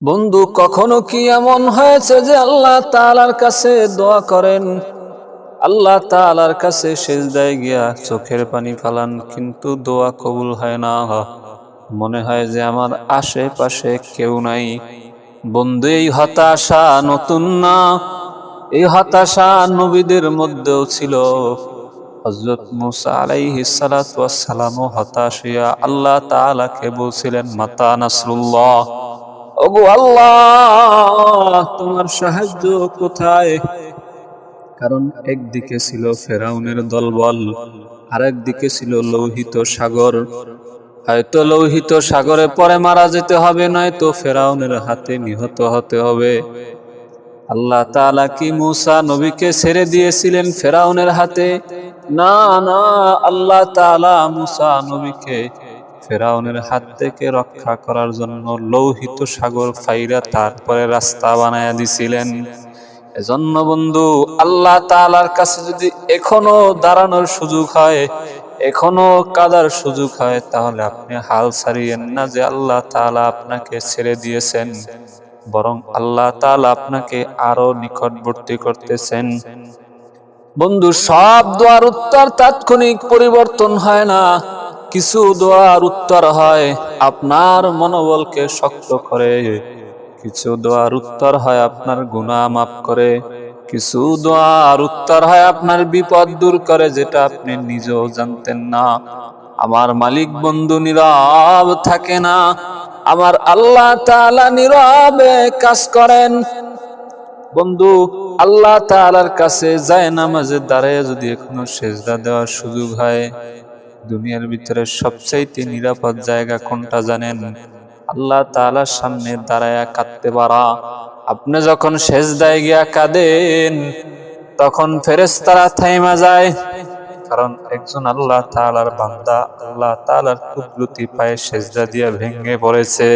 বন্ধু, কখনো কি এমন হয়েছে যে আল্লাহ তাআলার কাছে দোয়া করেন, আল্লাহ তাআলার কাছে সিজদায় গিয়া চোখের পানি ফেলান, কিন্তু দোয়া কবুল হয় না? মনে হয় যে আমার আশেপাশে কেউ নাই। বন্ধু, এই হতাশা নতুন না, এই হতাশা নবীদের মধ্যেও ছিল। হযরত মুসা আলাইহিস সালাতু ওয়াস সালামও হতাশ হইয়া আল্লাহ তাআলাকে বলছিলেন, মাতা নাসরুল্লাহ, ওগো আল্লাহ, তোমার সাহায্য কোথায়? কারণ একদিকে ছিল ফেরাউনের দলবল, আর একদিকে ছিল লোহিত সাগর। হয়তো লোহিত সাগরে পরে মারা যেতে হবে, নয়তো ফেরাউনের হাতে নিহত হতে হবে। আল্লাহ তাআলা কি মুসা নবীকে ছেড়ে দিয়েছিলেন ফেরাউনের হাতে? না, না, আল্লাহ তাআলা মুসা নবীকে ফেরাউনের হাত থেকে রক্ষা করার জন্য লোহিত সাগর ফাইরা তারপরে রাস্তা বানায়া দিছিলেন। এজন্য বন্ধু, আল্লাহ তাআলার কাছে যদি এখনো দাঁড়ানোর সুযোগ হয়, এখনো কাদার সুযোগ হয়, তাহলে আপনি হাল ছাড়িয়েন না যে আল্লাহ তাআলা আপনাকে ছেড়ে দিয়েছেন, বরং আল্লাহ তাআলা আপনাকে আরো নিকটবর্তী করতেছেন। বন্ধু, সব দোয়ার উত্তর তাৎক্ষণিক পরিবর্তন হয় না। কিছু দোয়ার উত্তর হয় আপনার মনোবলকে শক্ত করে, কিছু দোয়ার উত্তর হয় আপনার গুনাহ মাফ করে, কিছু দোয়ার উত্তর হয় আপনার বিপদ দূর করে, যেটা আপনি নিজেও জানতেন না। আমার মালিক বন্ধু নীরব থাকে না, আমার আল্লাহ তাআলা নীরবে কাজ করেন। বন্ধু, আল্লাহ তাআলার কাছে যায় নামাজে দাঁড়ায় যদি এখনো সেজদা দেওয়ার সুযোগ হয়, দুনিয়ার ভিতরে সবচাইতে নিরাপদ জায়গা কোনটা জানেন? আল্লাহ তাআলার সামনে দাঁড়ায়া কাঁদতে পারা। আপনি যখন সেজদায় গিয়া কাঁদেন, তখন ফেরেশতারা থাইমা যায়, কারণ একজন আল্লাহ তাআলার বান্দা আল্লাহ তাআলার কুদরতি পায়ে সেজদা দিয়া ভেঙে পড়েছে।